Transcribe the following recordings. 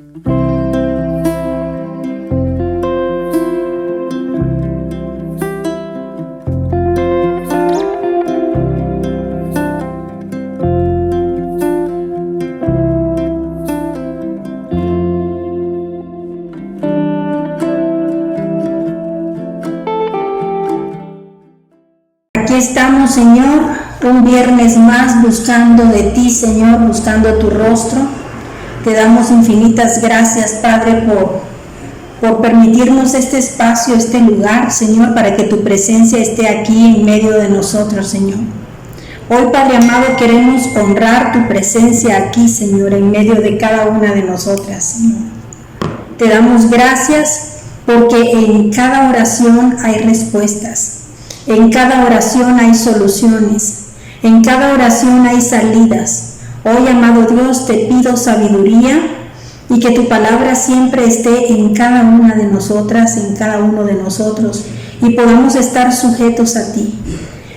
Aquí estamos, Señor, un viernes más buscando de ti, Señor, buscando tu rostro. Te damos infinitas gracias, Padre, por permitirnos este espacio, este lugar, Señor, para que tu presencia esté aquí en medio de nosotros, Señor. Hoy, Padre amado, queremos honrar tu presencia aquí, Señor, en medio de cada una de nosotras, Señor. Te damos gracias porque en cada oración hay respuestas. En cada oración hay soluciones, en cada oración hay salidas. Hoy, amado Dios, te pido sabiduría y que tu palabra siempre esté en cada una de nosotras, en cada uno de nosotros, y podamos estar sujetos a ti.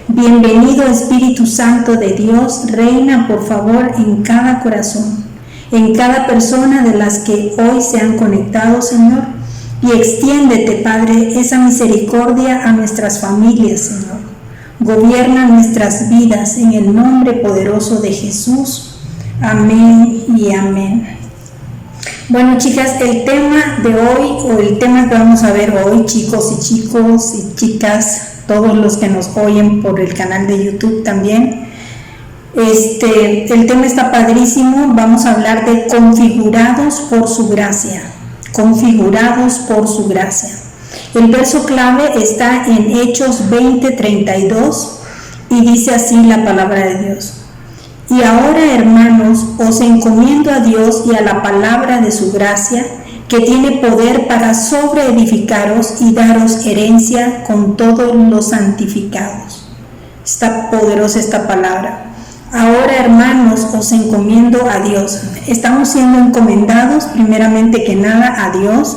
Bienvenido, Espíritu Santo de Dios, reina por favor en cada corazón, en cada persona de las que hoy se han conectado, Señor. Y extiéndete, Padre, esa misericordia a nuestras familias, Señor. Gobierna nuestras vidas en el nombre poderoso de Jesús. Amén y amén. Bueno, chicas, el tema de hoy, o el tema que vamos a ver hoy, chicos y chicas, todos los que nos oyen por el canal de YouTube también, el tema está padrísimo. Vamos a hablar de configurados por su gracia. Configurados por su gracia. El verso clave está en Hechos 20:32 y dice así la palabra de Dios: y ahora, hermanos, os encomiendo a Dios y a la palabra de su gracia, que tiene poder para sobreedificaros y daros herencia con todos los santificados. Está poderosa esta palabra. Ahora, hermanos, os encomiendo a Dios. Estamos siendo encomendados primeramente que nada a Dios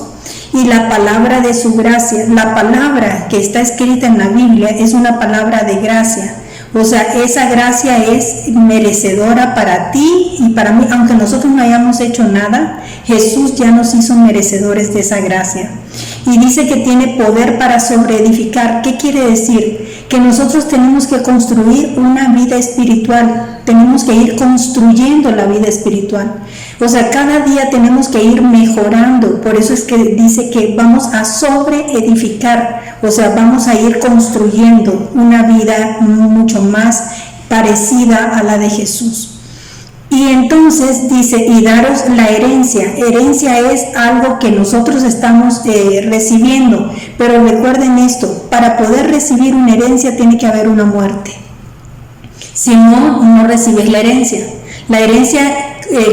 y la palabra de su gracia. La palabra que está escrita en la Biblia es una palabra de gracia. O sea, esa gracia es merecedora para ti y para mí. Aunque nosotros no hayamos hecho nada, Jesús ya nos hizo merecedores de esa gracia. Y dice que tiene poder para sobreedificar. ¿Qué quiere decir? Que nosotros tenemos que construir una vida espiritual, tenemos que ir construyendo la vida espiritual. O sea, cada día tenemos que ir mejorando. Por eso es que dice que vamos a sobreedificar, o sea, vamos a ir construyendo una vida mucho más parecida a la de Jesús. Y entonces dice, y daros la herencia. Herencia es algo que nosotros estamos recibiendo, pero recuerden esto: para poder recibir una herencia tiene que haber una muerte. Si no, no recibes la herencia. La herencia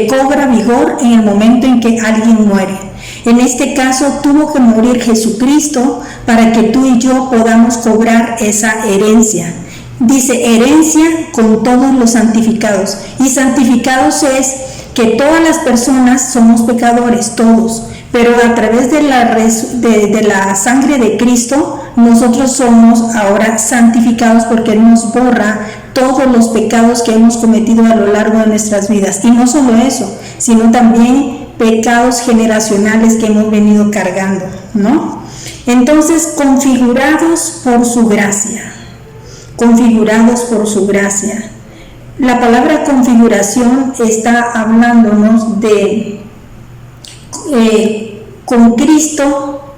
cobra vigor en el momento en que alguien muere. En este caso tuvo que morir Jesucristo para que tú y yo podamos cobrar esa herencia. Dice herencia con todos los santificados. Y santificados es que todas las personas somos pecadores, todos. Pero a través de la sangre de Cristo, nosotros somos ahora santificados porque Él nos borra todos los pecados que hemos cometido a lo largo de nuestras vidas. Y no solo eso, sino también pecados generacionales que hemos venido cargando, ¿no? Entonces, configurados por su gracia. Configurados por su gracia. La palabra configuración está hablándonos de con Cristo,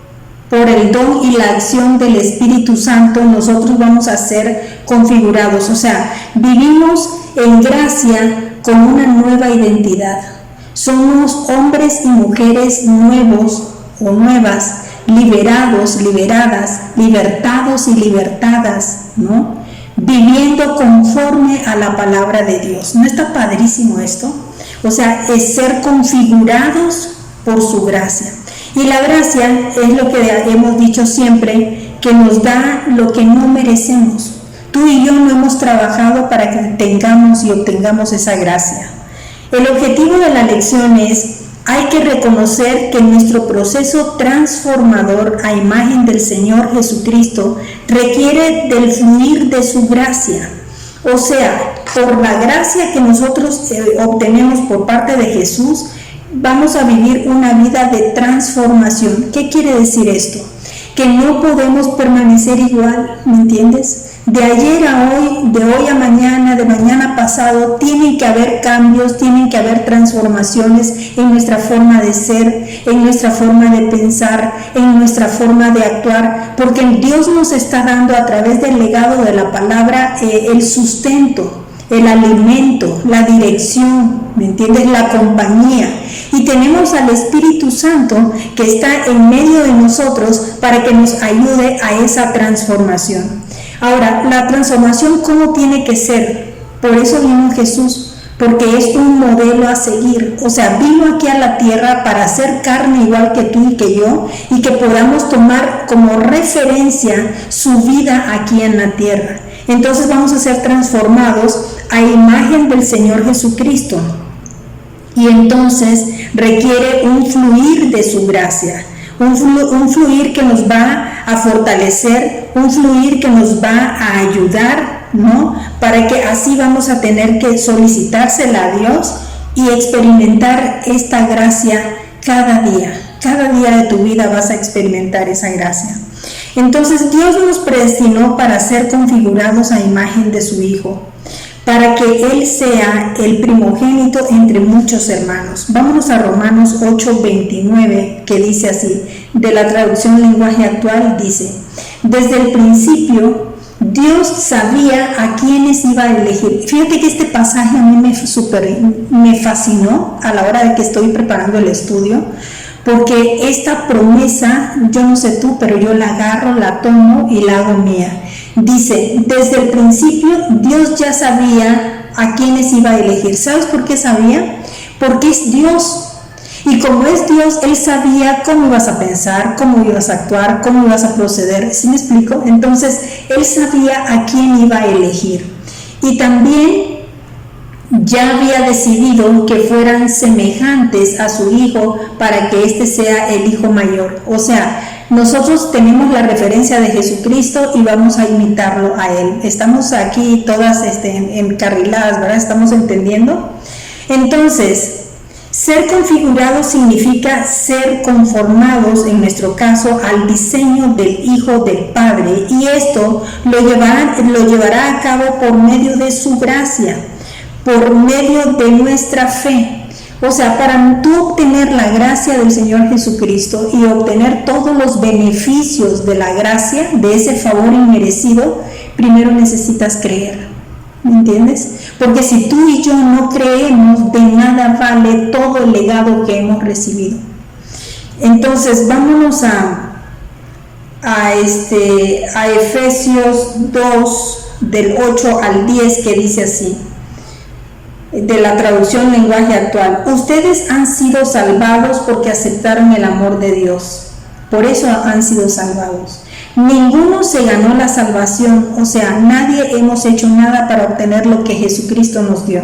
por el don y la acción del Espíritu Santo, nosotros vamos a ser configurados. O sea, vivimos en gracia con una nueva identidad. Somos hombres y mujeres nuevos o nuevas, liberados, liberadas, libertados y libertadas, ¿no? Viviendo conforme a la palabra de Dios. ¿No está padrísimo esto? O sea, es ser configurados por su gracia. Y la gracia es lo que hemos dicho siempre, que nos da lo que no merecemos. Tú y yo no hemos trabajado para que tengamos y obtengamos esa gracia. El objetivo de la lección es: hay que reconocer que nuestro proceso transformador a imagen del Señor Jesucristo requiere del fluir de su gracia. O sea, por la gracia que nosotros obtenemos por parte de Jesús, vamos a vivir una vida de transformación. ¿Qué quiere decir esto? Que no podemos permanecer igual, ¿me entiendes? De ayer a hoy, de hoy a mañana, de mañana a pasado, tienen que haber cambios, tienen que haber transformaciones en nuestra forma de ser, en nuestra forma de pensar, en nuestra forma de actuar, porque Dios nos está dando a través del legado de la palabra el sustento, el alimento, la dirección, ¿me entiendes? La compañía. Y tenemos al Espíritu Santo que está en medio de nosotros para que nos ayude a esa transformación. Ahora, la transformación, ¿cómo tiene que ser? Por eso vino Jesús, porque es un modelo a seguir. O sea, vino aquí a la tierra para hacer carne igual que tú y que yo, y que podamos tomar como referencia su vida aquí en la tierra. Entonces vamos a ser transformados a imagen del Señor Jesucristo. Y entonces requiere un fluir de su gracia, un fluir que nos va a fortalecer, un fluir que nos va a ayudar, ¿no? Para que así vamos a tener que solicitársela a Dios y experimentar esta gracia cada día. Cada día de tu vida vas a experimentar esa gracia. Entonces Dios nos predestinó para ser configurados a imagen de su Hijo, para que Él sea el primogénito entre muchos hermanos. Vámonos a Romanos 8:29, que dice así, de la traducción lenguaje actual, dice: desde el principio Dios sabía a quiénes iba a elegir. Fíjate que este pasaje a mí me fascinó a la hora de que estoy preparando el estudio, porque esta promesa, yo no sé tú, pero yo la agarro, la tomo y la hago mía. Dice, desde el principio Dios ya sabía a quiénes iba a elegir. ¿Sabes por qué sabía? Porque es Dios. Y como es Dios, Él sabía cómo ibas a pensar, cómo ibas a actuar, cómo ibas a proceder. ¿Sí me explico? Entonces, Él sabía a quién iba a elegir. Y también ya había decidido que fueran semejantes a su Hijo para que éste sea el Hijo mayor. O sea, nosotros tenemos la referencia de Jesucristo y vamos a imitarlo a Él. Estamos aquí todas encarriladas, ¿verdad? ¿Estamos entendiendo? Entonces, ser configurados significa ser conformados, en nuestro caso, al diseño del Hijo del Padre, y esto lo llevará a cabo por medio de su gracia, por medio de nuestra fe. O sea, para tú obtener la gracia del Señor Jesucristo y obtener todos los beneficios de la gracia, de ese favor inmerecido, primero necesitas creer. ¿Me entiendes? Porque si tú y yo no creemos, de nada vale todo el legado que hemos recibido. Entonces, vámonos a Efesios 2, del 8 al 10, que dice así, de la traducción lenguaje actual: ustedes han sido salvados porque aceptaron el amor de Dios. Por eso han sido salvados. Ninguno se ganó la salvación, o sea, nadie hemos hecho nada para obtener lo que Jesucristo nos dio,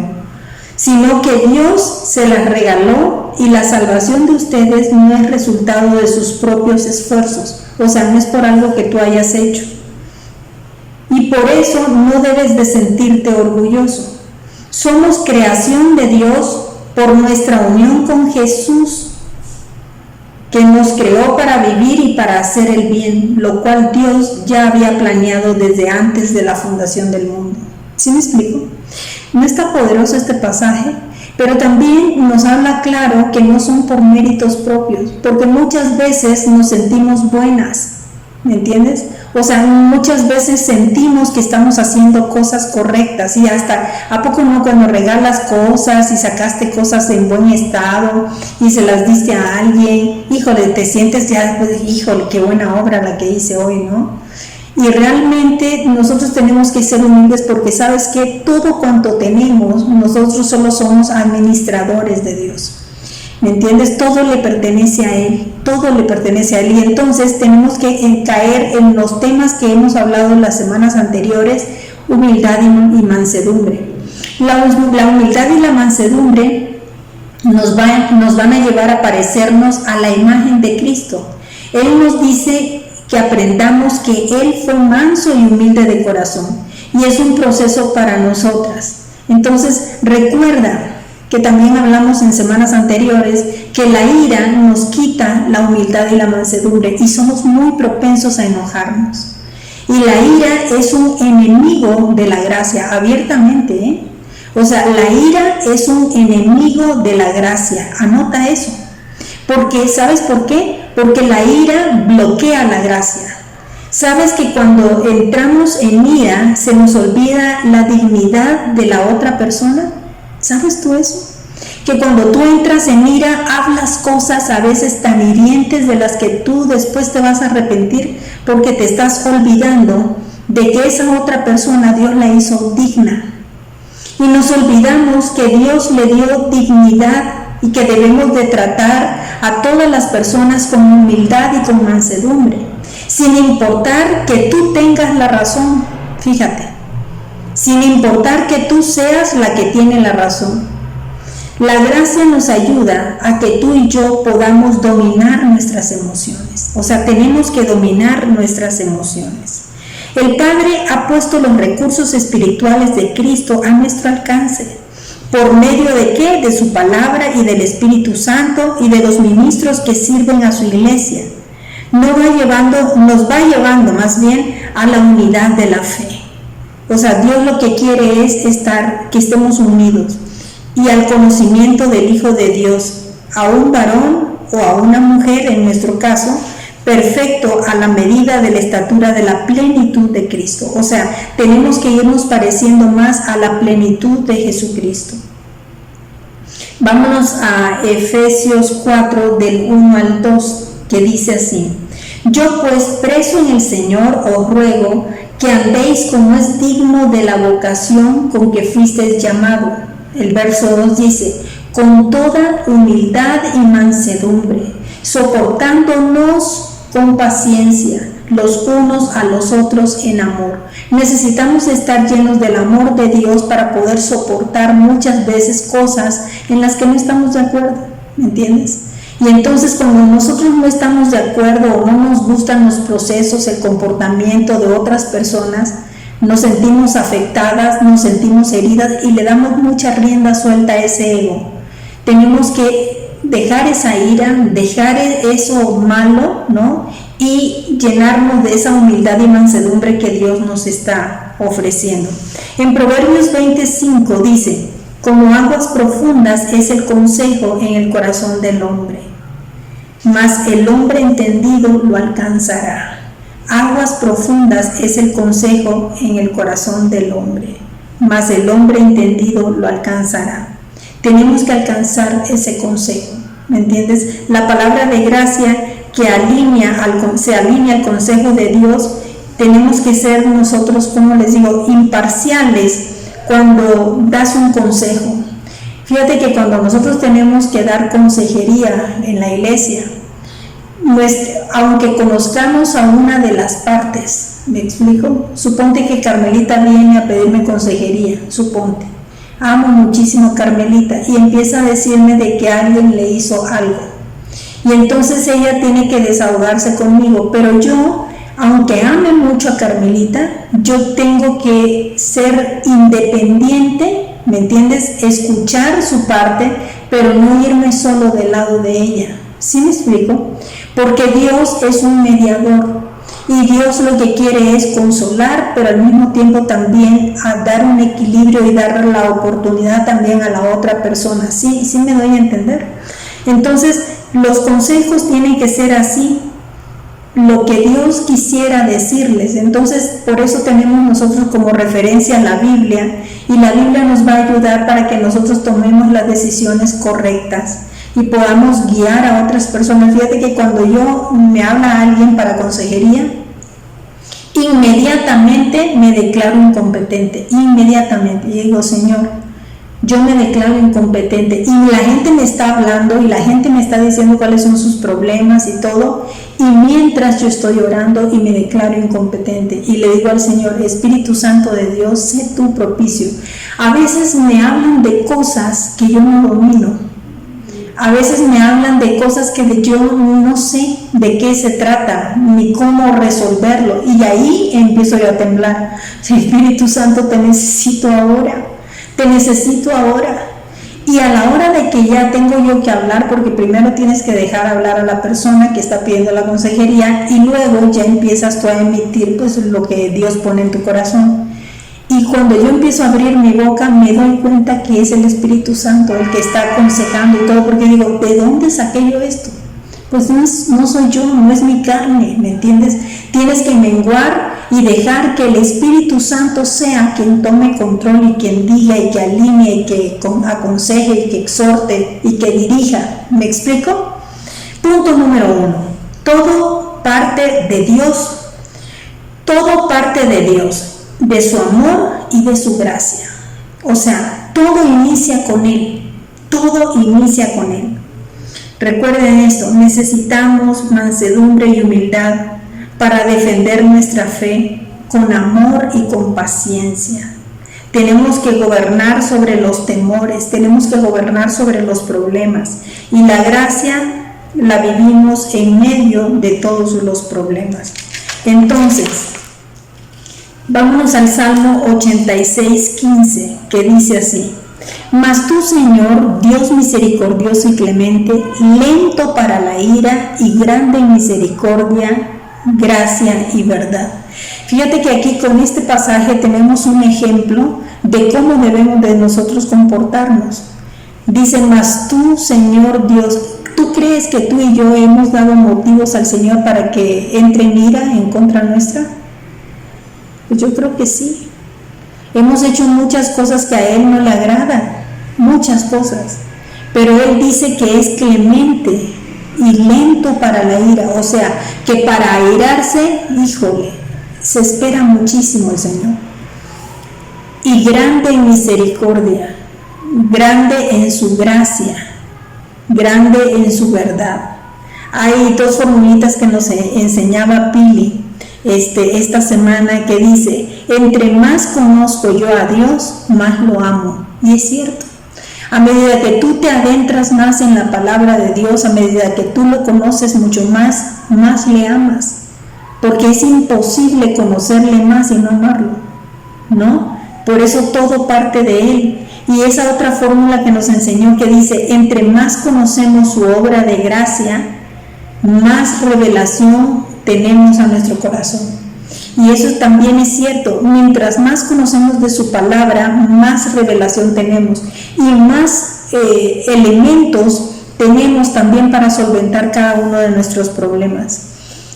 sino que Dios se las regaló, y la salvación de ustedes no es resultado de sus propios esfuerzos, o sea, no es por algo que tú hayas hecho. Y por eso no debes de sentirte orgulloso. Somos creación de Dios por nuestra unión con Jesús, que nos creó para vivir y para hacer el bien, lo cual Dios ya había planeado desde antes de la fundación del mundo. ¿Sí me explico? No está poderoso este pasaje, pero también nos habla claro que no son por méritos propios, porque muchas veces nos sentimos buenas, ¿me entiendes? O sea, muchas veces sentimos que estamos haciendo cosas correctas, y hasta, ¿a poco no, cuando regalas cosas y sacaste cosas en buen estado y se las diste a alguien, híjole, te sientes ya, pues, híjole, qué buena obra la que hice hoy, ¿no? Y realmente nosotros tenemos que ser humildes, porque sabes que todo cuanto tenemos, nosotros solo somos administradores de Dios. ¿Me entiendes? Todo le pertenece a Él, todo le pertenece a Él. Y entonces tenemos que caer en los temas que hemos hablado en las semanas anteriores: humildad y mansedumbre. La humildad y la mansedumbre nos van a llevar a parecernos a la imagen de Cristo. Él nos dice que aprendamos que Él fue manso y humilde de corazón, y es un proceso para nosotras. Entonces recuerda que también hablamos en semanas anteriores, que la ira nos quita la humildad y la mansedumbre y somos muy propensos a enojarnos. Y la ira es un enemigo de la gracia, abiertamente, ¿eh? O sea, la ira es un enemigo de la gracia, anota eso. Porque, ¿sabes por qué? Porque la ira bloquea la gracia. ¿Sabes que cuando entramos en ira se nos olvida la dignidad de la otra persona? ¿Sabes tú eso? Que cuando tú entras en ira hablas cosas a veces tan hirientes de las que tú después te vas a arrepentir porque te estás olvidando de que esa otra persona Dios la hizo digna. Y nos olvidamos que Dios le dio dignidad y que debemos de tratar a todas las personas con humildad y con mansedumbre, sin importar que tú tengas la razón, fíjate, sin importar que tú seas la que tiene la razón. La gracia nos ayuda a que tú y yo podamos dominar nuestras emociones, o sea, tenemos que dominar nuestras emociones. El Padre ha puesto los recursos espirituales de Cristo a nuestro alcance. ¿Por medio de qué? De su palabra y del Espíritu Santo y de los ministros que sirven a su iglesia. Nos va llevando más bien a la unidad de la fe. O sea, Dios lo que quiere es que estemos unidos y al conocimiento del Hijo de Dios, a un varón o a una mujer, en nuestro caso, perfecto a la medida de la estatura de la plenitud de Cristo. O sea, tenemos que irnos pareciendo más a la plenitud de Jesucristo. Vámonos a Efesios 4 del 1 al 2, que dice así: yo pues, preso en el Señor, os ruego que andéis como es digno de la vocación con que fuisteis llamado. El verso 2 dice: con toda humildad y mansedumbre, soportándonos con paciencia los unos a los otros en amor. Necesitamos estar llenos del amor de Dios para poder soportar muchas veces cosas en las que no estamos de acuerdo, ¿me entiendes? Y entonces cuando nosotros no estamos de acuerdo o no nos gustan los procesos, el comportamiento de otras personas, nos sentimos afectadas, nos sentimos heridas y le damos mucha rienda suelta a ese ego. Tenemos que dejar esa ira, dejar eso malo, ¿no? Y llenarnos de esa humildad y mansedumbre que Dios nos está ofreciendo. En Proverbios 25 dice: como aguas profundas es el consejo en el corazón del hombre, mas el hombre entendido lo alcanzará. Aguas profundas es el consejo en el corazón del hombre, mas el hombre entendido lo alcanzará. Tenemos que alcanzar ese consejo, ¿me entiendes? La palabra de gracia que se alinea al consejo de Dios. Tenemos que ser nosotros, como les digo, imparciales cuando das un consejo. Fíjate que cuando nosotros tenemos que dar consejería en la iglesia, aunque conozcamos a una de las partes, ¿me explico? Suponte que Carmelita viene a pedirme consejería, suponte. Amo muchísimo a Carmelita y empieza a decirme de que alguien le hizo algo. Y entonces ella tiene que desahogarse conmigo, pero yo, aunque ame mucho a Carmelita, yo tengo que ser independiente, ¿me entiendes? Escuchar su parte, pero no irme solo del lado de ella. ¿Sí me explico? Porque Dios es un mediador y Dios lo que quiere es consolar, pero al mismo tiempo también a dar un equilibrio y dar la oportunidad también a la otra persona. ¿Sí me doy a entender? Entonces, los consejos tienen que ser así, lo que Dios quisiera decirles. Entonces, por eso tenemos nosotros como referencia la Biblia, y la Biblia nos va a ayudar para que nosotros tomemos las decisiones correctas y podamos guiar a otras personas. Fíjate que cuando me habla alguien para consejería, inmediatamente me declaro incompetente, inmediatamente. Y digo: Señor, yo me declaro incompetente, y la gente me está hablando y la gente me está diciendo cuáles son sus problemas y todo, y mientras yo estoy orando y me declaro incompetente, y le digo al Señor: Espíritu Santo de Dios, sé tú propicio. A veces me hablan de cosas que yo no domino. A veces me hablan de cosas que yo no sé de qué se trata, ni cómo resolverlo. Y ahí empiezo yo a temblar. Espíritu Santo, te necesito ahora. Te necesito ahora. Y Y a la hora de que ya tengo yo que hablar, porque primero tienes que dejar hablar a la persona que está pidiendo la consejería y luego ya empiezas tú a emitir pues lo que Dios pone en tu corazón. Y cuando yo empiezo a abrir mi boca me doy cuenta que es el Espíritu Santo el que está aconsejando y todo, porque digo, ¿de dónde saqué yo esto? Pues no soy yo, no es mi carne, ¿me entiendes? Tienes que menguar y dejar que el Espíritu Santo sea quien tome control y quien diga y que alinee y que aconseje y que exhorte y que dirija. ¿Me explico? Punto número 1. Todo parte de Dios. Todo parte de Dios, de su amor y de su gracia. O sea, todo inicia con Él. Todo inicia con Él. Recuerden esto, necesitamos mansedumbre y humildad para defender nuestra fe con amor y con paciencia. Tenemos que gobernar sobre los temores, tenemos que gobernar sobre los problemas y la gracia la vivimos en medio de todos los problemas. Entonces, vámonos al Salmo 86:15, que dice así: Mas tú, Señor, Dios misericordioso y clemente, lento para la ira y grande en misericordia, gracia y verdad. Fíjate que aquí con este pasaje tenemos un ejemplo de cómo debemos de nosotros comportarnos. Dice, mas tú, Señor Dios, ¿tú crees que tú y yo hemos dado motivos al Señor para que entre en ira en contra nuestra? Pues yo creo que sí. Hemos hecho muchas cosas que a Él no le agradan, muchas cosas, pero Él dice que es clemente y lento para la ira, o sea, que para airarse, híjole, se espera muchísimo el Señor. Y grande en misericordia, grande en su gracia, grande en su verdad. Hay dos formulitas que nos enseñaba Pili esta semana, que dice, entre más conozco yo a Dios, más lo amo. Y es cierto, a medida que tú te adentras más en la palabra de Dios, a medida que tú lo conoces mucho más, más le amas, porque es imposible conocerle más y no amarlo, ¿no? Por eso todo parte de Él. Y esa otra fórmula que nos enseñó, que dice, entre más conocemos su obra de gracia, más revelación tenemos a nuestro corazón. Y eso también es cierto, mientras más conocemos de su palabra, más revelación tenemos y más elementos tenemos también para solventar cada uno de nuestros problemas.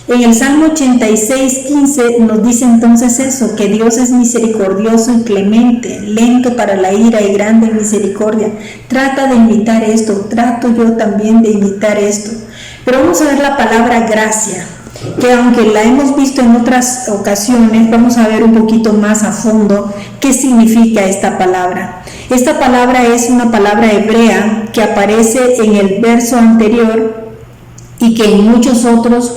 En el Salmo 86:15 nos dice entonces eso, que Dios es misericordioso y clemente, lento para la ira y grande en misericordia. Trata de imitar esto, trato yo también de imitar esto. Pero vamos a ver la palabra gracia, que aunque la hemos visto en otras ocasiones, vamos a ver un poquito más a fondo qué significa esta palabra. Esta palabra es una palabra hebrea que aparece en el verso anterior y que en muchos otros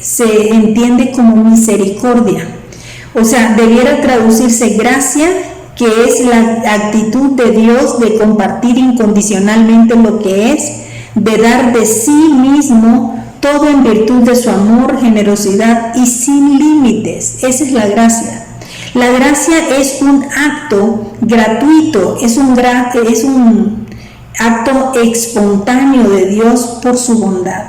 se entiende como misericordia. O sea, debiera traducirse gracia, que es la actitud de Dios de compartir incondicionalmente lo que es, de dar de sí mismo todo en virtud de su amor, generosidad y sin límites. Esa es la gracia. La gracia es un acto gratuito, es un acto espontáneo de Dios por su bondad.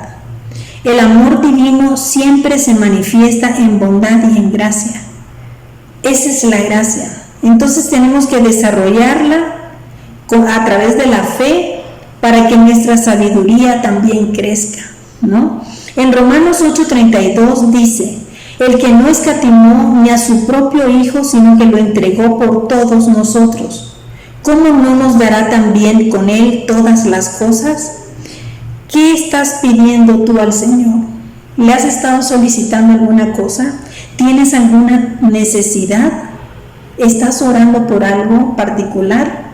El amor divino siempre se manifiesta en bondad y en gracia. Esa es la gracia. Entonces tenemos que desarrollarla a través de la fe para que nuestra sabiduría también crezca, ¿no? En Romanos 8:32 dice, el que no escatimó ni a su propio Hijo, sino que lo entregó por todos nosotros, ¿cómo no nos dará también con Él todas las cosas? ¿Qué estás pidiendo tú al Señor? ¿Le has estado solicitando alguna cosa? ¿Tienes alguna necesidad? ¿Estás orando por algo particular?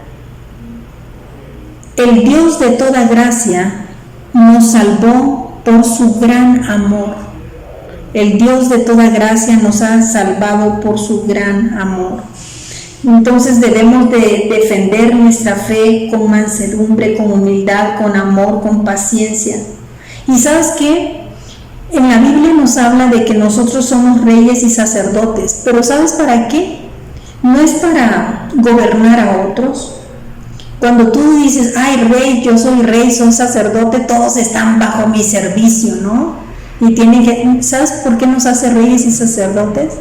El Dios de toda gracia nos salvó por su gran amor. El Dios de toda gracia nos ha salvado por su gran amor. Entonces debemos de defender nuestra fe con mansedumbre, con humildad, con amor, con paciencia. ¿Y sabes qué? En la Biblia nos habla de que nosotros somos reyes y sacerdotes, pero ¿sabes para qué? No es para gobernar a otros, Cuando tú dices, ay, rey, yo soy rey, soy sacerdote, todos están bajo mi servicio, ¿no? Y tienen que, ¿sabes por qué nos hace reyes y sacerdotes?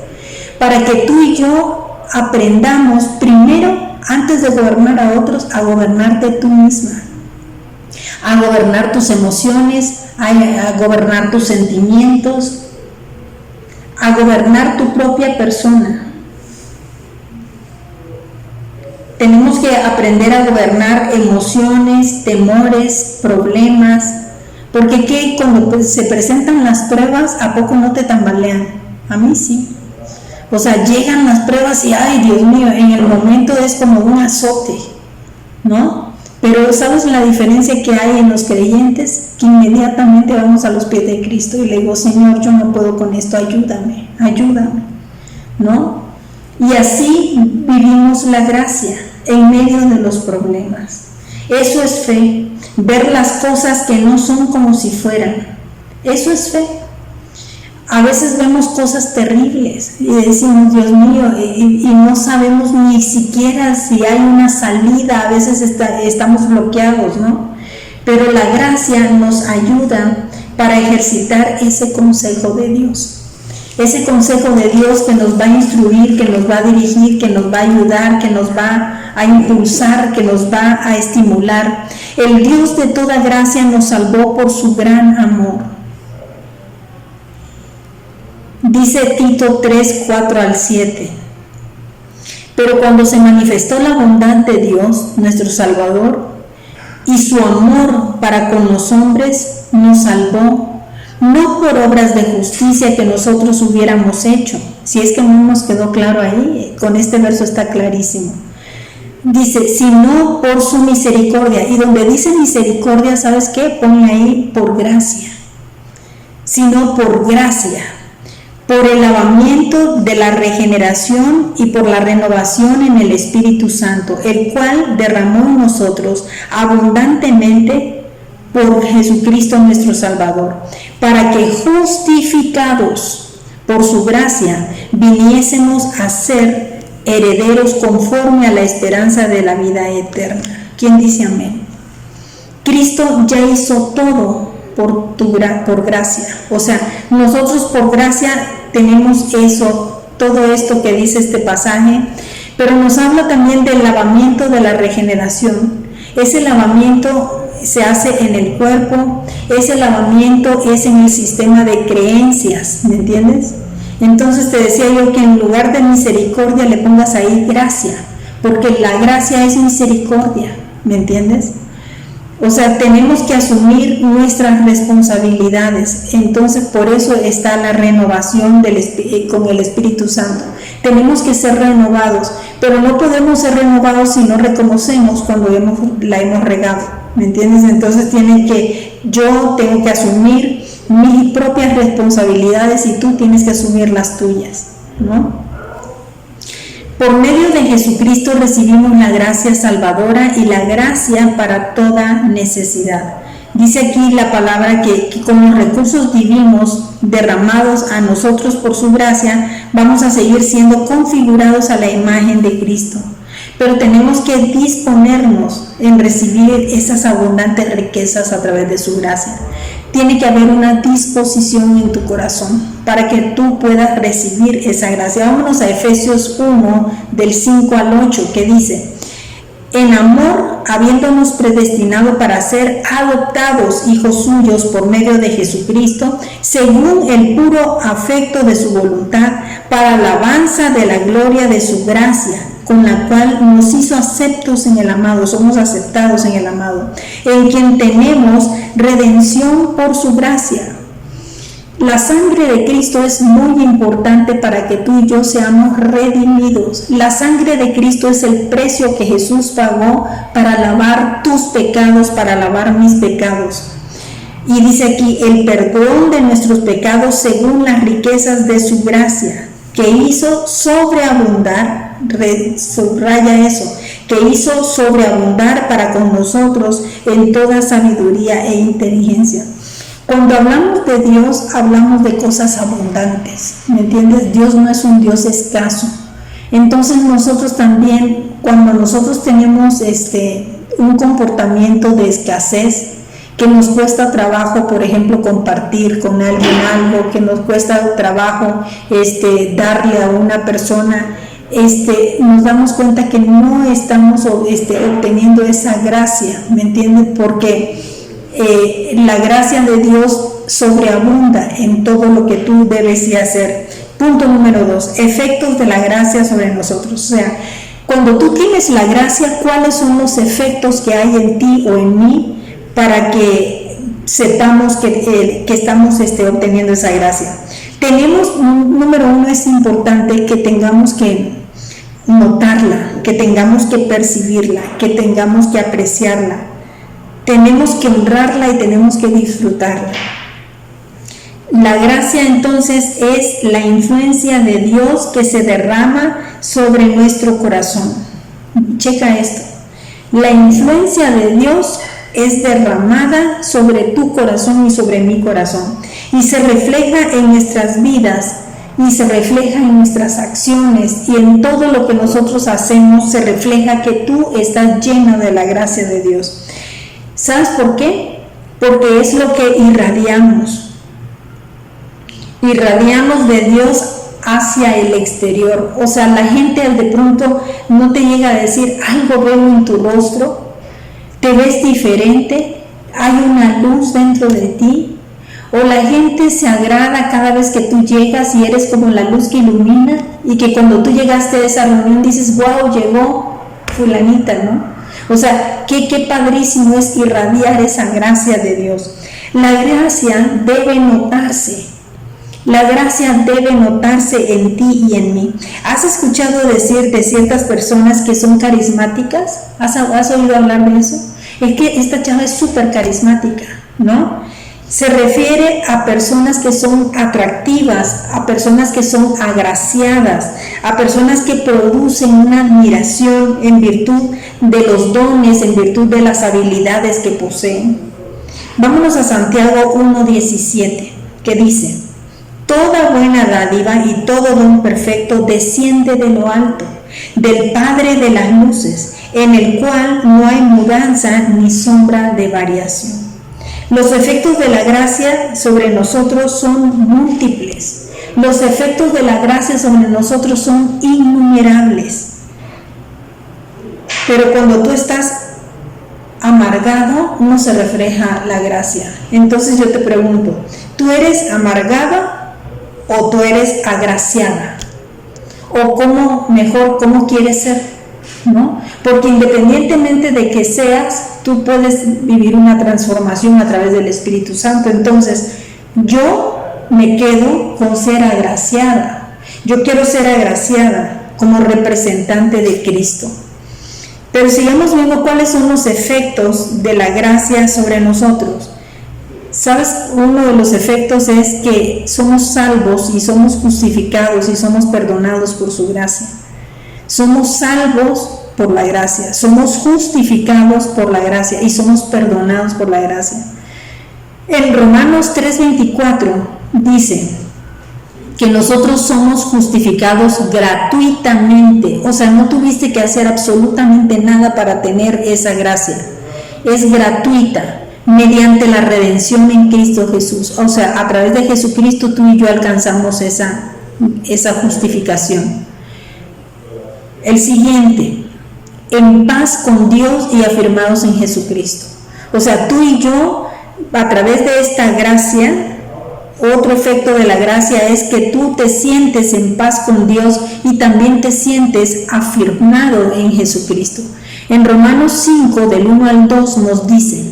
Para que tú y yo aprendamos primero, antes de gobernar a otros, a gobernarte tú misma, a gobernar tus emociones, a gobernar tus sentimientos, a gobernar tu propia persona. Tenemos que aprender a gobernar emociones, temores, problemas, porque ¿qué? Cuando se presentan las pruebas, ¿a poco no te tambalean? A mí sí. O sea, llegan las pruebas y, ay, Dios mío, en el momento es como un azote, ¿no? Pero ¿sabes la diferencia que hay en los creyentes? Que inmediatamente vamos a los pies de Cristo y le digo, Señor, yo no puedo con esto, ayúdame, ¿no? Y así vivimos la gracia en medio de los problemas. Eso es fe, ver las cosas que no son como si fueran. Eso es fe. A veces vemos cosas terribles y decimos, Dios mío, y no sabemos ni siquiera si hay una salida, a veces estamos bloqueados, ¿no? Pero la gracia nos ayuda para ejercitar ese consejo de Dios. Ese consejo de Dios que nos va a instruir, que nos va a dirigir, que nos va a ayudar, que nos va a impulsar, que nos va a estimular. El Dios de toda gracia nos salvó por su gran amor. Dice Tito 3, 4 al 7. Pero cuando se manifestó la bondad de Dios, nuestro Salvador, y su amor para con los hombres, nos salvó, no por obras de justicia que nosotros hubiéramos hecho. Si es que no nos quedó claro ahí, con este verso está clarísimo. Dice, sino por su misericordia. Y donde dice misericordia, ¿sabes qué? Ponle ahí por gracia. Sino por gracia, por el lavamiento de la regeneración y por la renovación en el Espíritu Santo, el cual derramó en nosotros abundantemente por Jesucristo nuestro Salvador, para que justificados por su gracia viniésemos a ser herederos conforme a la esperanza de la vida eterna. ¿Quién dice amén? Cristo ya hizo todo por gracia. O sea, nosotros por gracia tenemos eso, todo esto que dice este pasaje, pero nos habla también del lavamiento de la regeneración. Ese lavamiento se hace en el cuerpo, ese lavamiento es en el sistema de creencias, ¿me entiendes? Entonces te decía yo que en lugar de misericordia le pongas ahí gracia, porque la gracia es misericordia, ¿me entiendes? O sea, tenemos que asumir nuestras responsabilidades. Entonces, por eso está la renovación con el Espíritu Santo. Tenemos que ser renovados, pero no podemos ser renovados si no reconocemos cuando la hemos regado, ¿me entiendes? Entonces, yo tengo que asumir mis propias responsabilidades y tú tienes que asumir las tuyas, ¿no? Por medio de Jesucristo recibimos la gracia salvadora y la gracia para toda necesidad. Dice aquí la palabra que con los recursos divinos derramados a nosotros por su gracia, vamos a seguir siendo configurados a la imagen de Cristo. Pero tenemos que disponernos en recibir esas abundantes riquezas a través de su gracia. Tiene que haber una disposición en tu corazón para que tú puedas recibir esa gracia. Vámonos a Efesios 1, del 5 al 8, que dice: en amor, habiéndonos predestinado para ser adoptados hijos suyos por medio de Jesucristo, según el puro afecto de su voluntad, para alabanza de la gloria de su gracia, con la cual nos hizo aceptos en el amado, somos aceptados en el amado, en quien tenemos redención por su gracia. La sangre de Cristo es muy importante para que tú y yo seamos redimidos. La sangre de Cristo es el precio que Jesús pagó para lavar tus pecados, para lavar mis pecados. Y dice aquí, el perdón de nuestros pecados según las riquezas de su gracia, que hizo sobreabundar, subraya eso, que hizo sobreabundar para con nosotros en toda sabiduría e inteligencia. Cuando hablamos de Dios, hablamos de cosas abundantes, ¿me entiendes? Dios no es un Dios escaso. Entonces nosotros también, cuando nosotros tenemos un comportamiento de escasez, que nos cuesta trabajo, por ejemplo, compartir con alguien algo, que nos cuesta trabajo darle a una persona, nos damos cuenta que no estamos obteniendo esa gracia, ¿me entienden? Porque la gracia de Dios sobreabunda en todo lo que tú debes de hacer. Punto número 2, efectos de la gracia sobre nosotros. O sea, cuando tú tienes la gracia, ¿cuáles son los efectos que hay en ti o en mí para que sepamos que estamos obteniendo esa gracia? Número 1, es importante que tengamos que notarla, que tengamos que percibirla, que tengamos que apreciarla. Tenemos que honrarla y tenemos que disfrutarla. La gracia entonces es la influencia de Dios que se derrama sobre nuestro corazón. Checa esto. La influencia de Dios es derramada sobre tu corazón y sobre mi corazón, y se refleja en nuestras vidas, y se refleja en nuestras acciones, y en todo lo que nosotros hacemos se refleja que tú estás llena de la gracia de Dios. ¿Sabes por qué? Porque es lo que irradiamos de Dios hacia el exterior. O sea, la gente de pronto no te llega a decir, algo veo en tu rostro, te ves diferente, hay una luz dentro de ti, o la gente se agrada cada vez que tú llegas y eres como la luz que ilumina, y que cuando tú llegaste a esa reunión dices, wow, llegó fulanita, ¿no? O sea, qué padrísimo es irradiar esa gracia de Dios. La gracia debe notarse. La gracia debe notarse en ti y en mí. ¿Has escuchado decir de ciertas personas que son carismáticas? ¿Has oído hablar de eso? Es que esta chava es súper carismática, ¿no? Se refiere a personas que son atractivas, a personas que son agraciadas, a personas que producen una admiración en virtud de los dones, en virtud de las habilidades que poseen. Vámonos a Santiago 1:17, que dice: toda buena dádiva y todo don perfecto desciende de lo alto, del Padre de las luces, en el cual no hay mudanza ni sombra de variación. Los efectos de la gracia sobre nosotros son múltiples. Los efectos de la gracia sobre nosotros son innumerables. Pero cuando tú estás amargado, no se refleja la gracia. Entonces yo te pregunto, ¿tú eres amargada o tú eres agraciada? ¿O cómo quieres ser? ¿No? Porque independientemente de que seas, tú puedes vivir una transformación a través del Espíritu Santo. Entonces, yo me quedo con ser agraciada. Yo quiero ser agraciada como representante de Cristo. Pero sigamos viendo cuáles son los efectos de la gracia sobre nosotros. ¿Sabes? Uno de los efectos es que somos salvos y somos justificados y somos perdonados por su gracia. Somos salvos por la gracia, somos justificados por la gracia y somos perdonados por la gracia. En Romanos 3:24 dice que nosotros somos justificados gratuitamente, o sea, no tuviste que hacer absolutamente nada para tener esa gracia, es gratuita, mediante la redención en Cristo Jesús. O sea, a través de Jesucristo tú y yo alcanzamos esa justificación. El siguiente, en paz con Dios y afirmados en Jesucristo. O sea, tú y yo, a través de esta gracia, otro efecto de la gracia es que tú te sientes en paz con Dios y también te sientes afirmado en Jesucristo. En Romanos 5, del 1 al 2 nos dice: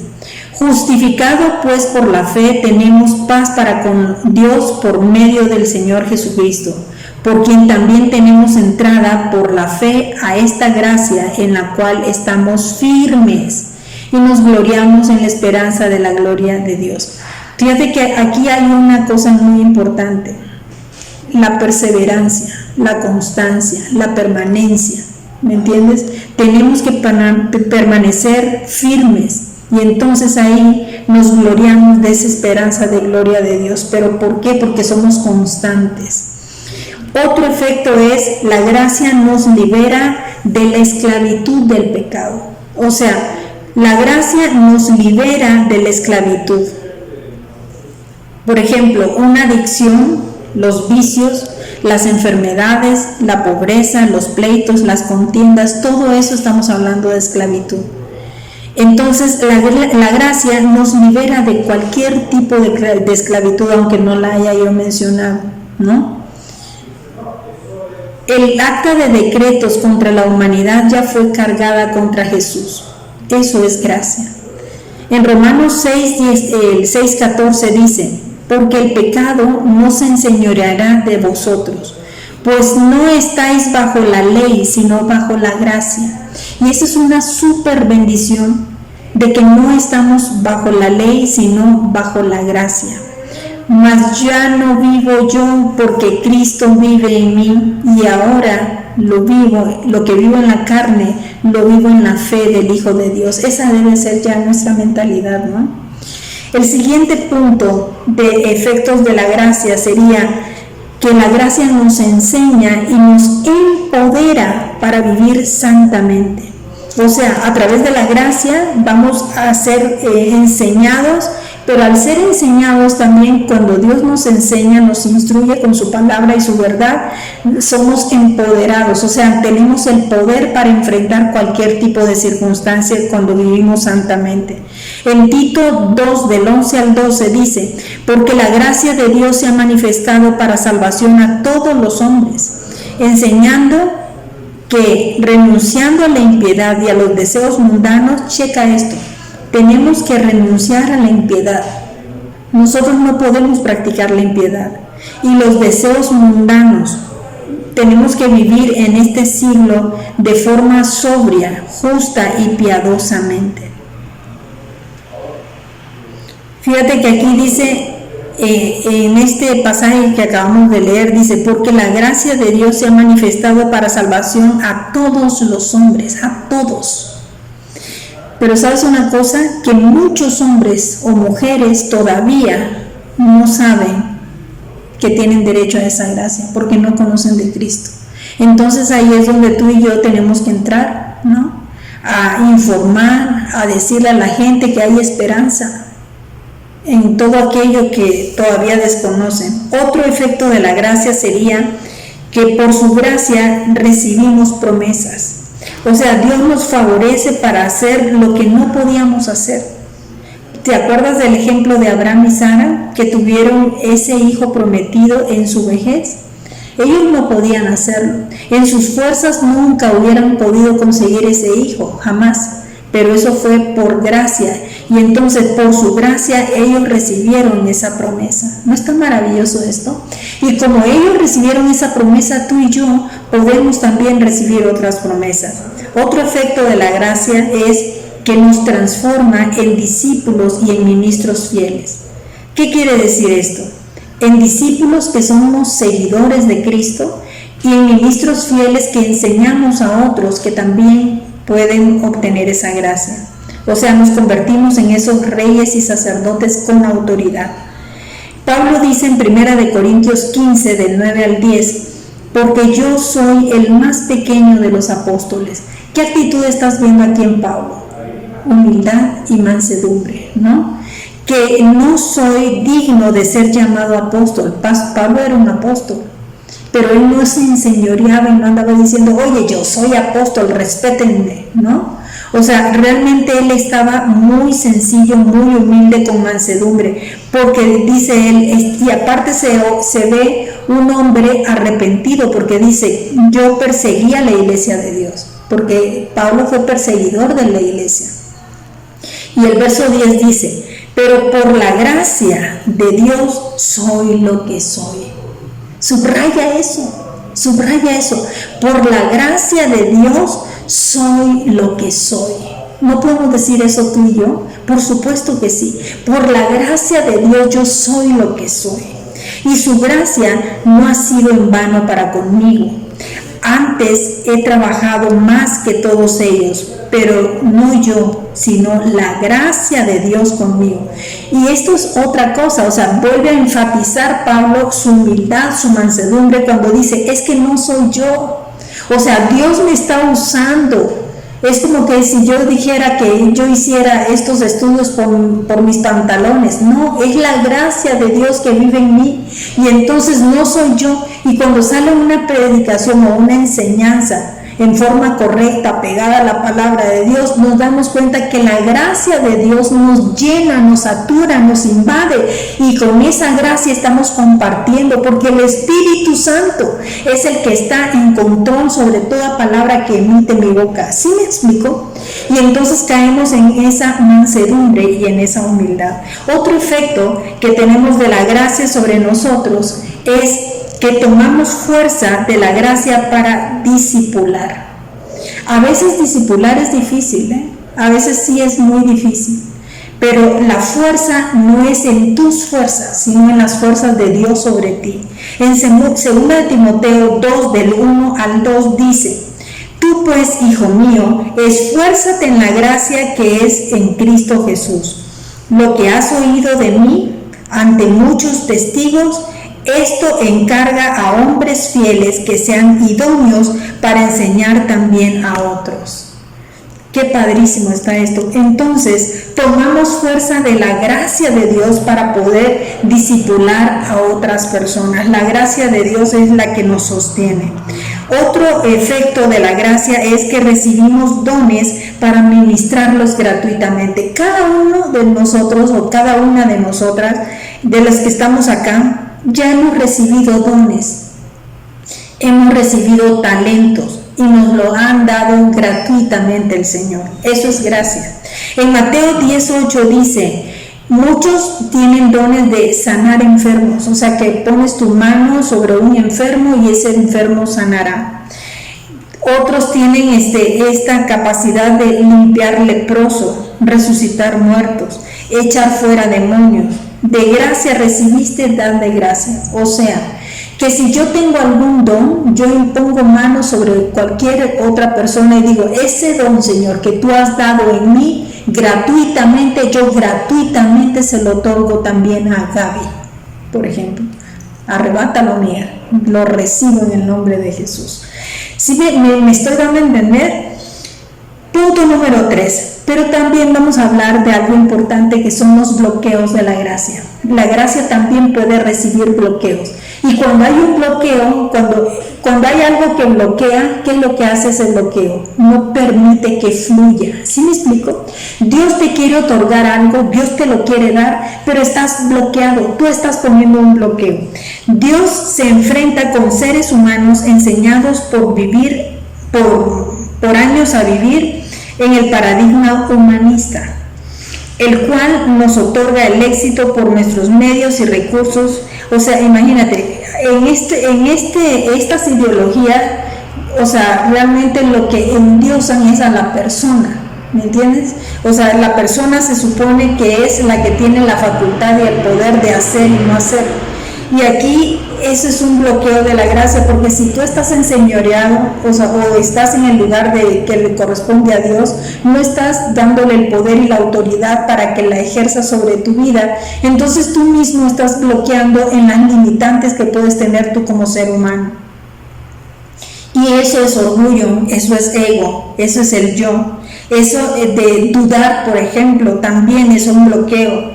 justificado pues por la fe tenemos paz para con Dios por medio del Señor Jesucristo, por quien también tenemos entrada por la fe a esta gracia en la cual estamos firmes y nos gloriamos en la esperanza de la gloria de Dios. Fíjate que aquí hay una cosa muy importante: la perseverancia, la constancia, la permanencia. ¿Me entiendes? Tenemos que permanecer firmes y entonces ahí nos gloriamos de esa esperanza de gloria de Dios. ¿Pero por qué? Porque somos constantes. Otro efecto es la gracia nos libera de la esclavitud del pecado. O sea, La gracia nos libera de la esclavitud. Por ejemplo, una adicción, los vicios, las enfermedades, la pobreza, los pleitos, las contiendas, todo eso estamos hablando de esclavitud. Entonces, la gracia nos libera de cualquier tipo de esclavitud, aunque no la haya yo mencionado, ¿no? El acta de decretos contra la humanidad ya fue cargada contra Jesús. Eso es gracia. En Romanos 6:14 dice: porque el pecado no se enseñoreará de vosotros, pues no estáis bajo la ley, sino bajo la gracia. Y esa es una súper bendición, de que no estamos bajo la ley, sino bajo la gracia. Mas ya no vivo yo, porque Cristo vive en mí, y ahora lo que vivo en la carne, lo vivo en la fe del Hijo de Dios. Esa debe ser ya nuestra mentalidad, ¿no? El siguiente punto de efectos de la gracia sería que la gracia nos enseña y nos empodera para vivir santamente. O sea, a través de la gracia vamos a ser enseñados, pero al ser enseñados también, cuando Dios nos enseña, nos instruye con su palabra y su verdad, somos empoderados, o sea, tenemos el poder para enfrentar cualquier tipo de circunstancia cuando vivimos santamente. En Tito 2, del 11 al 12 dice: porque la gracia de Dios se ha manifestado para salvación a todos los hombres, enseñando que renunciando a la impiedad y a los deseos mundanos, checa esto, tenemos que renunciar a la impiedad. Nosotros no podemos practicar la impiedad. Y los deseos mundanos, tenemos que vivir en este siglo de forma sobria, justa y piadosamente. Fíjate que aquí dice, en este pasaje que acabamos de leer, dice: porque la gracia de Dios se ha manifestado para salvación a todos los hombres, a todos. Pero ¿sabes una cosa? Que muchos hombres o mujeres todavía no saben que tienen derecho a esa gracia, porque no conocen de Cristo. Entonces ahí es donde tú y yo tenemos que entrar, ¿no? A informar, a decirle a la gente que hay esperanza en todo aquello que todavía desconocen. Otro efecto de la gracia sería que por su gracia recibimos promesas. O sea, Dios nos favorece para hacer lo que no podíamos hacer. ¿Te acuerdas del ejemplo de Abraham y Sara, que tuvieron ese hijo prometido en su vejez? Ellos no podían hacerlo. En sus fuerzas nunca hubieran podido conseguir ese hijo, jamás. Pero eso fue por gracia. Y entonces por su gracia ellos recibieron esa promesa. ¿No está maravilloso esto? Y como ellos recibieron esa promesa, tú y yo podemos también recibir otras promesas. Otro efecto de la gracia es que nos transforma en discípulos y en ministros fieles. ¿Qué quiere decir esto? En discípulos que somos seguidores de Cristo y en ministros fieles que enseñamos a otros que también pueden obtener esa gracia. O sea, nos convertimos en esos reyes y sacerdotes con autoridad. Pablo dice en 1 Corintios 15, del 9 al 10, porque yo soy el más pequeño de los apóstoles. ¿Qué actitud estás viendo aquí en Pablo? Humildad y mansedumbre, ¿no? Que no soy digno de ser llamado apóstol. Pablo era un apóstol, pero él no se enseñoreaba y no andaba diciendo: oye, yo soy apóstol, respétenme, ¿no? O sea, realmente él estaba muy sencillo, muy humilde, con mansedumbre, porque dice él, y aparte se ve un hombre arrepentido, porque dice: yo perseguía la iglesia de Dios, porque Pablo fue perseguidor de la iglesia. Y el verso 10 dice: pero por la gracia de Dios soy lo que soy. Subraya eso, por la gracia de Dios soy lo que soy. ¿No podemos decir eso tú y yo? Por supuesto que sí. Por la gracia de Dios yo soy lo que soy. Y su gracia no ha sido en vano para conmigo. Antes he trabajado más que todos ellos, pero no yo, sino la gracia de Dios conmigo. Y esto es otra cosa, o sea, vuelve a enfatizar Pablo su humildad, su mansedumbre, cuando dice: es que no soy yo. O sea, Dios me está usando Es como que si yo dijera que yo hiciera estos estudios por mis pantalones. No, es la gracia de Dios que vive en mí, y entonces no soy yo. Y cuando sale una predicación o una enseñanza en forma correcta, pegada a la palabra de Dios, nos damos cuenta que la gracia de Dios nos llena, nos satura, nos invade, y con esa gracia estamos compartiendo, porque el Espíritu Santo es el que está en control sobre toda palabra que emite mi boca. ¿Sí me explico? Y entonces caemos en esa mansedumbre y en esa humildad. Otro efecto que tenemos de la gracia sobre nosotros es que tomamos fuerza de la gracia para discipular. A veces discipular es difícil, a veces sí es muy difícil, pero la fuerza no es en tus fuerzas, sino en las fuerzas de Dios sobre ti. En 2 Timoteo 2, del 1 al 2 dice: tú pues, hijo mío, esfuérzate en la gracia que es en Cristo Jesús. Lo que has oído de mí ante muchos testigos, esto encarga a hombres fieles que sean idóneos para enseñar también a otros. Qué padrísimo está esto. Entonces, tomamos fuerza de la gracia de Dios para poder discipular a otras personas. La gracia de Dios es la que nos sostiene. Otro efecto de la gracia es que recibimos dones para ministrarlos gratuitamente. Cada uno de nosotros, o cada una de nosotras, de las que estamos acá, ya hemos recibido dones, hemos recibido talentos, y nos lo han dado gratuitamente el Señor. Eso es gracia. En Mateo 10:8 dice: muchos tienen dones de sanar enfermos, o sea que pones tu mano sobre un enfermo y ese enfermo sanará. Otros tienen esta capacidad de limpiar leprosos, resucitar muertos, echar fuera demonios. De gracia recibiste, dan de gracia. O sea, que si yo tengo algún don, yo impongo mano sobre cualquier otra persona y digo: ese don, Señor, que tú has dado en mí gratuitamente, yo gratuitamente se lo otorgo también a Gaby, por ejemplo. Arrebátalo, mía, lo recibo en el nombre de Jesús. ¿Sí me estoy dando a entender? Punto número 3. Pero también vamos a hablar de algo importante, que son los bloqueos de la gracia. La gracia también puede recibir bloqueos. Y cuando hay un bloqueo, cuando hay algo que bloquea, ¿qué es lo que hace ese bloqueo? No permite que fluya. ¿Sí me explico? Dios te quiere otorgar algo, Dios te lo quiere dar, pero estás bloqueado, tú estás poniendo un bloqueo. Dios se enfrenta con seres humanos enseñados por años a vivir en el paradigma humanista, el cual nos otorga el éxito por nuestros medios y recursos. O sea, imagínate, estas ideologías, o sea, realmente lo que endiosan es a la persona, ¿me entiendes? O sea, la persona se supone que es la que tiene la facultad y el poder de hacer y no hacer. Y aquí eso es un bloqueo de la gracia, porque si tú estás enseñoreado, o estás en el lugar que le corresponde a Dios, no estás dándole el poder y la autoridad para que la ejerza sobre tu vida, entonces tú mismo estás bloqueando en las limitantes que puedes tener tú como ser humano. Y eso es orgullo, eso es ego, eso es el yo. Eso de dudar, por ejemplo, también es un bloqueo.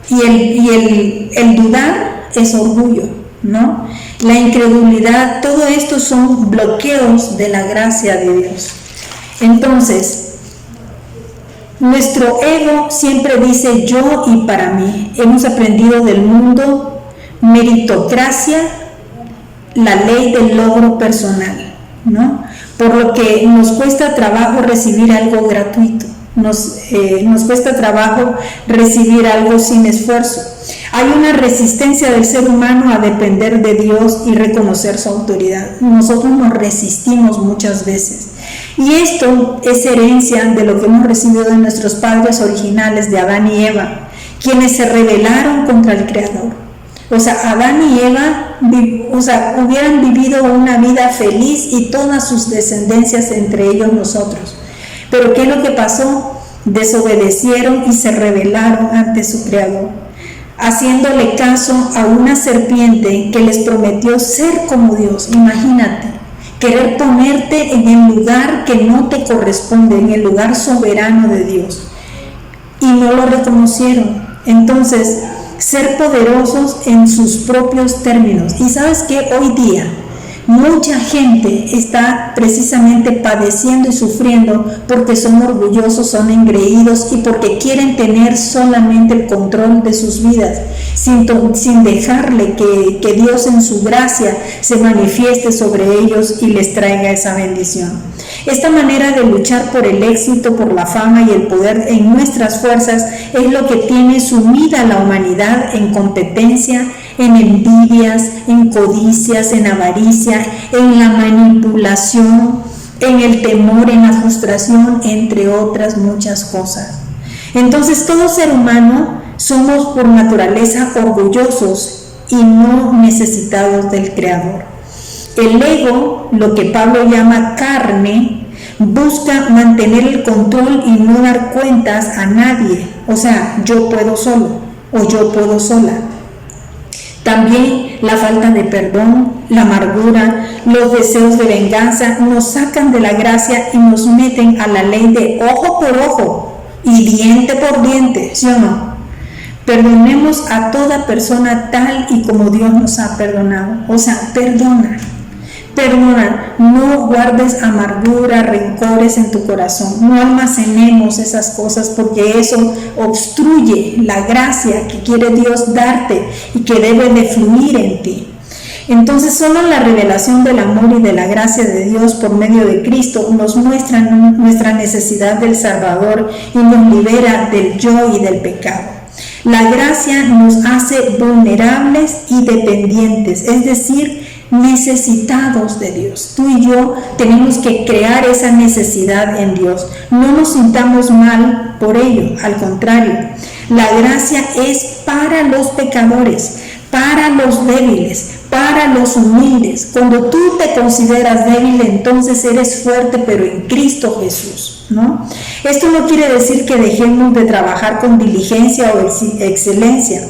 Y el dudar es orgullo, ¿no? La incredulidad, todo esto son bloqueos de la gracia de Dios. Entonces, nuestro ego siempre dice yo y para mí. Hemos aprendido del mundo meritocracia, la ley del logro personal, ¿no? Por lo que nos cuesta trabajo recibir algo gratuito. Nos cuesta trabajo recibir algo sin esfuerzo. Hay una resistencia del ser humano a depender de Dios y reconocer su autoridad. Nosotros nos resistimos muchas veces. Y esto es herencia de lo que hemos recibido de nuestros padres originales, de Adán y Eva, quienes se rebelaron contra el Creador. O sea, Adán y Eva hubieran vivido una vida feliz y todas sus descendencias, entre ellos nosotros. Pero ¿qué es lo que pasó? Desobedecieron y se rebelaron ante su Creador, haciéndole caso a una serpiente que les prometió ser como Dios. Imagínate, querer ponerte en el lugar que no te corresponde, en el lugar soberano de Dios. Y no lo reconocieron. Entonces, ser poderosos en sus propios términos. Y sabes que hoy día mucha gente está precisamente padeciendo y sufriendo porque son orgullosos, son engreídos y porque quieren tener solamente el control de sus vidas, sin dejarle que Dios en su gracia se manifieste sobre ellos y les traiga esa bendición. Esta manera de luchar por el éxito, por la fama y el poder en nuestras fuerzas es lo que tiene sumida a la humanidad en competencia, en envidias, en codicias, en avaricia, en la manipulación, en el temor, en la frustración, entre otras muchas cosas. Entonces, todo ser humano somos por naturaleza orgullosos y no necesitados del Creador. El ego, lo que Pablo llama carne, busca mantener el control y no dar cuentas a nadie. O sea, yo puedo solo o yo puedo sola. También la falta de perdón, la amargura, los deseos de venganza nos sacan de la gracia y nos meten a la ley de ojo por ojo y diente por diente, ¿sí o no? Perdonemos a toda persona tal y como Dios nos ha perdonado. O sea, perdona, no guardes amargura, rencores en tu corazón, no almacenemos esas cosas porque eso obstruye la gracia que quiere Dios darte y que debe de fluir en ti. Entonces solo la revelación del amor y de la gracia de Dios por medio de Cristo nos muestra nuestra necesidad del Salvador y nos libera del yo y del pecado. La gracia nos hace vulnerables y dependientes, es decir, necesitados de Dios. Tú y yo tenemos que crear esa necesidad en Dios. No nos sintamos mal por ello, al contrario. La gracia es para los pecadores, para los débiles, para los humildes. Cuando tú te consideras débil, entonces eres fuerte, pero en Cristo Jesús, ¿no? Esto no quiere decir que dejemos de trabajar con diligencia o excelencia.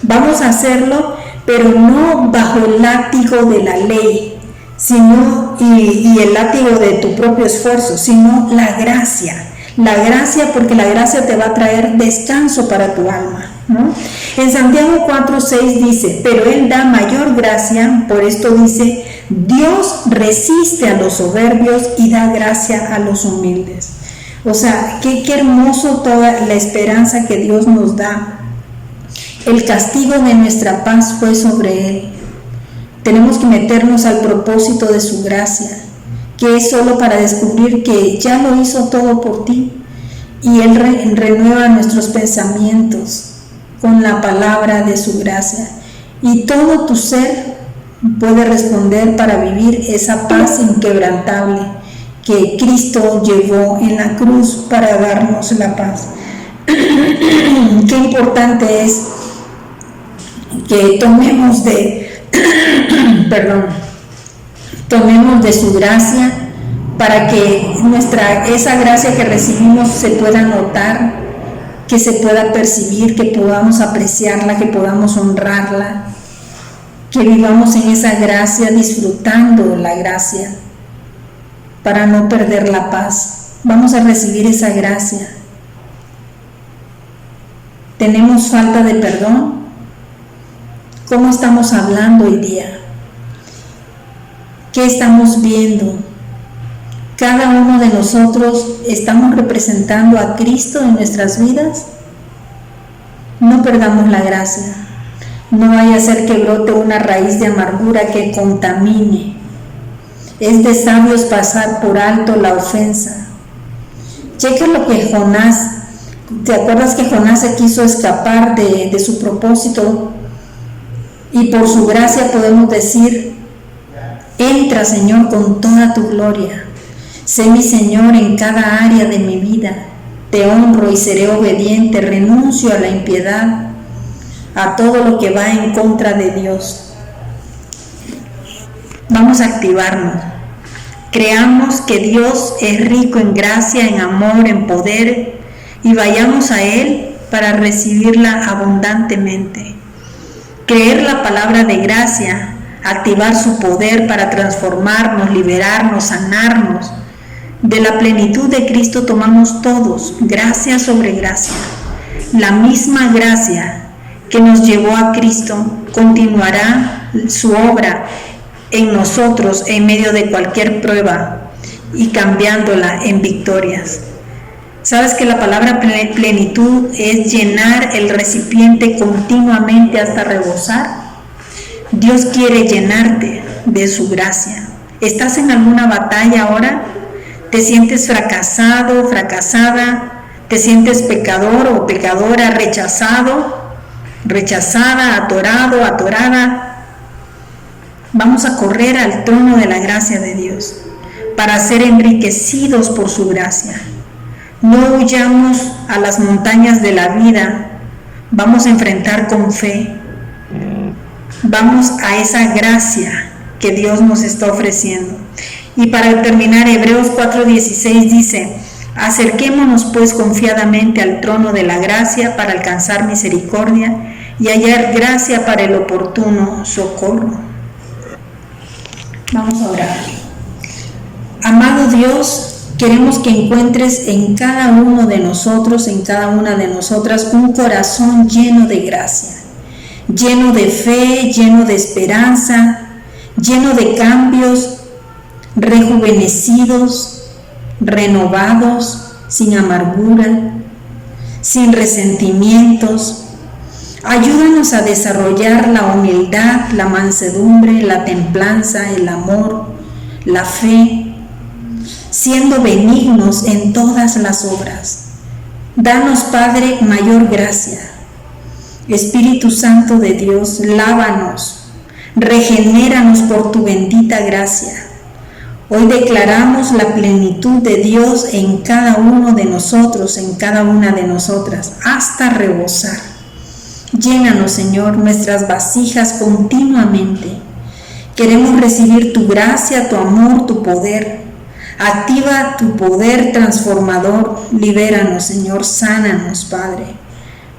Vamos a hacerlo, pero no bajo el látigo de la ley, sino y el látigo de tu propio esfuerzo, sino la gracia. La gracia, porque la gracia te va a traer descanso para tu alma, ¿no? En Santiago 4:6 dice, pero Él da mayor gracia, por esto dice, Dios resiste a los soberbios y da gracia a los humildes. O sea, qué hermoso toda la esperanza que Dios nos da. El castigo de nuestra paz fue sobre Él. Tenemos que meternos al propósito de su gracia, que es solo para descubrir que ya lo hizo todo por ti. Y Él renueva nuestros pensamientos con la palabra de su gracia. Y todo tu ser puede responder para vivir esa paz inquebrantable que Cristo llevó en la cruz para darnos la paz. Qué importante es que tomemos tomemos de su gracia para que esa gracia que recibimos se pueda notar, que se pueda percibir, que podamos apreciarla, que podamos honrarla, que vivamos en esa gracia, disfrutando la gracia, para no perder la paz. Vamos a recibir esa gracia. ¿Tenemos falta de perdón? ¿Cómo estamos hablando hoy día? ¿Qué estamos viendo? Cada uno de nosotros estamos representando a Cristo en nuestras vidas. No perdamos la gracia. No vaya a ser que brote una raíz de amargura que contamine. Es de sabios pasar por alto la ofensa. Checa lo que Jonás, ¿te acuerdas que Jonás se quiso escapar de su propósito? Y por su gracia podemos decir, entra, Señor, con toda tu gloria. Sé mi Señor en cada área de mi vida. Te honro y seré obediente. Renuncio a la impiedad, a todo lo que va en contra de Dios. Vamos a activarnos. Creamos que Dios es rico en gracia, en amor, en poder, y vayamos a Él para recibirla abundantemente. Creer la palabra de gracia activar su poder para transformarnos, liberarnos, sanarnos. De la plenitud de Cristo tomamos todos, gracia sobre gracia. La misma gracia que nos llevó a Cristo continuará su obra en nosotros en medio de cualquier prueba y cambiándola en victorias. ¿Sabes que la palabra plenitud es llenar el recipiente continuamente hasta rebosar? Dios quiere llenarte de su gracia. ¿Estás en alguna batalla ahora? ¿Te sientes fracasado, fracasada? ¿Te sientes pecador o pecadora, rechazado, rechazada, atorado, atorada? Vamos a correr al trono de la gracia de Dios para ser enriquecidos por su gracia. No huyamos a las montañas de la vida, vamos a enfrentar con fe. Vamos a esa gracia que Dios nos está ofreciendo. Y para terminar, Hebreos 4:16 dice: acerquémonos pues confiadamente al trono de la gracia para alcanzar misericordia y hallar gracia para el oportuno socorro. Vamos a orar. Amado Dios, queremos que encuentres en cada uno de nosotros, en cada una de nosotras, un corazón lleno de gracia, lleno de fe, lleno de esperanza, lleno de cambios, rejuvenecidos, renovados, sin amargura, sin resentimientos. Ayúdanos a desarrollar la humildad, la mansedumbre, la templanza, el amor, la fe, siendo benignos en todas las obras. Danos, Padre, mayor gracia. Espíritu Santo de Dios, lávanos, regenéranos por tu bendita gracia. Hoy declaramos la plenitud de Dios en cada uno de nosotros, en cada una de nosotras, hasta rebosar. Llénanos, Señor, nuestras vasijas continuamente. Queremos recibir tu gracia, tu amor, tu poder. Activa tu poder transformador. Libéranos, Señor, sánanos, Padre.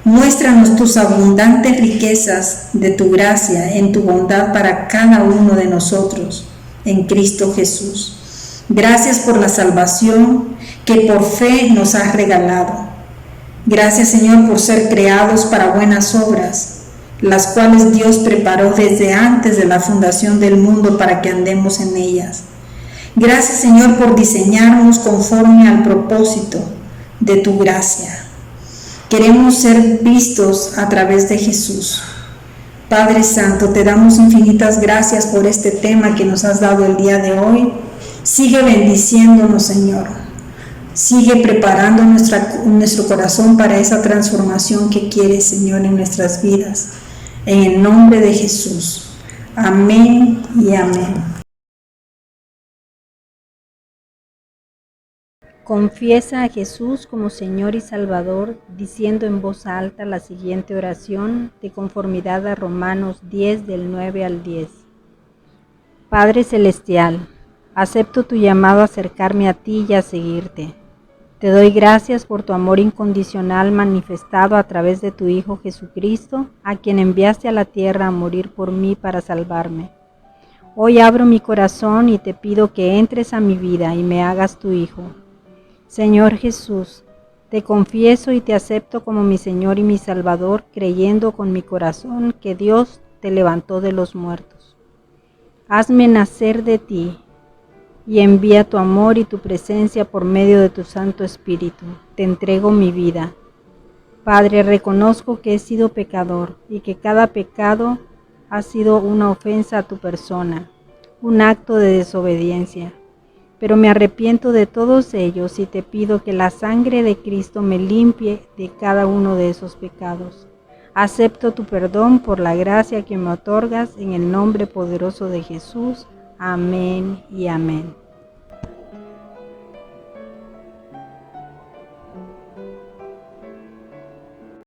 Muéstranos tus abundantes riquezas de tu gracia en tu bondad para cada uno de nosotros, en Cristo Jesús. Gracias por la salvación que por fe nos has regalado. Gracias, Señor, por ser creados para buenas obras, las cuales Dios preparó desde antes de la fundación del mundo para que andemos en ellas. Gracias, Señor, por diseñarnos conforme al propósito de tu gracia. Queremos ser vistos a través de Jesús. Padre Santo, te damos infinitas gracias por este tema que nos has dado el día de hoy. Sigue bendiciéndonos, Señor. Sigue preparando nuestro corazón para esa transformación que quieres, Señor, en nuestras vidas. En el nombre de Jesús. Amén y amén. Confiesa a Jesús como Señor y Salvador, diciendo en voz alta la siguiente oración de conformidad a Romanos 10 del 9 al 10. Padre Celestial, acepto tu llamado a acercarme a ti y a seguirte. Te doy gracias por tu amor incondicional manifestado a través de tu Hijo Jesucristo, a quien enviaste a la tierra a morir por mí para salvarme. Hoy abro mi corazón y te pido que entres a mi vida y me hagas tu Hijo. Señor Jesús, te confieso y te acepto como mi Señor y mi Salvador, creyendo con mi corazón que Dios te levantó de los muertos. Hazme nacer de ti y envía tu amor y tu presencia por medio de tu Santo Espíritu. Te entrego mi vida. Padre, reconozco que he sido pecador y que cada pecado ha sido una ofensa a tu persona, un acto de desobediencia. Pero me arrepiento de todos ellos y te pido que la sangre de Cristo me limpie de cada uno de esos pecados. Acepto tu perdón por la gracia que me otorgas en el nombre poderoso de Jesús. Amén y amén.